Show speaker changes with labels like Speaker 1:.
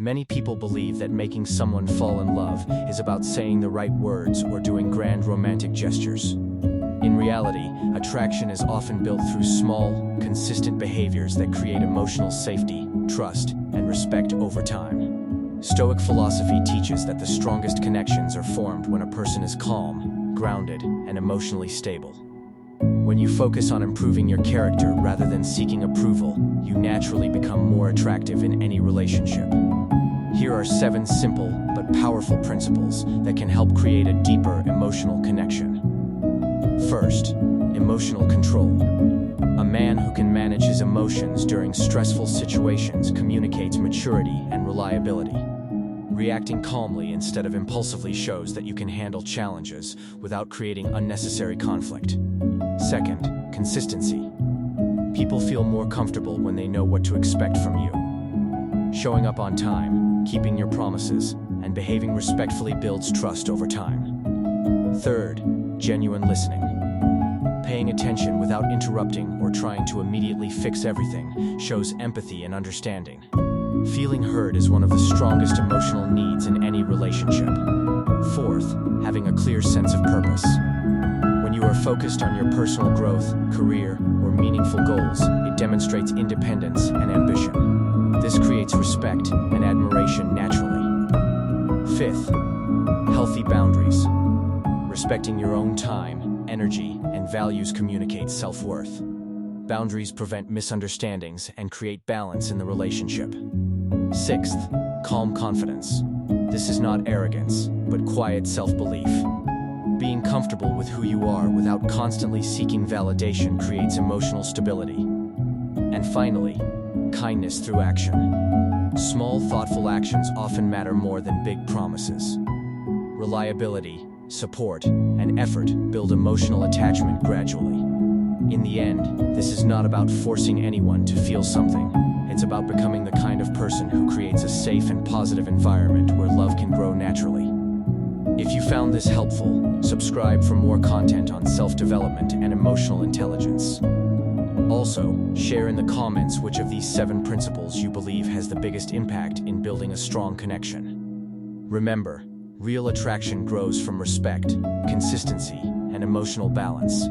Speaker 1: Many people believe that making someone fall in love is about saying the right words or doing grand romantic gestures. In reality, attraction is often built through small, consistent behaviors that create emotional safety, trust, and respect over time. Stoic philosophy teaches that the strongest connections are formed when a person is calm, grounded, and emotionally stable. When you focus on improving your character rather than seeking approval, you naturally become more attractive in any relationship. Here are 7 simple but powerful principles that can help create a deeper emotional connection. First, emotional control. A man who can manage his emotions during stressful situations communicates maturity and reliability. Reacting calmly instead of impulsively shows that you can handle challenges without creating unnecessary conflict. Second, consistency. People feel more comfortable when they know what to expect from you. Showing up on time, keeping your promises, and behaving respectfully builds trust over time. Third, genuine listening. Paying attention without interrupting or trying to immediately fix everything shows empathy and understanding. Feeling heard is one of the strongest emotional needs in any relationship. Fourth, having a clear sense of purpose. When you are focused on your personal growth, career, or meaningful goals, it demonstrates independence and ambition. This creates respect and admiration naturally. Fifth, healthy boundaries. Respecting your own time, energy, and values communicates self-worth. Boundaries prevent misunderstandings and create balance in the relationship. Sixth, calm confidence. This is not arrogance, but quiet self-belief. Being comfortable with who you are without constantly seeking validation creates emotional stability. And finally, kindness through action. Small, thoughtful actions often matter more than big promises. Reliability, support, and effort build emotional attachment gradually. In the end, this is not about forcing anyone to feel something. It's about becoming the kind of person who creates a safe and positive environment where love can grow naturally. If you found this helpful, subscribe for more content on self-development and emotional intelligence. Also, share in the comments which of these 7 principles you believe has the biggest impact in building a strong connection. Remember, real attraction grows from respect, consistency, and emotional balance.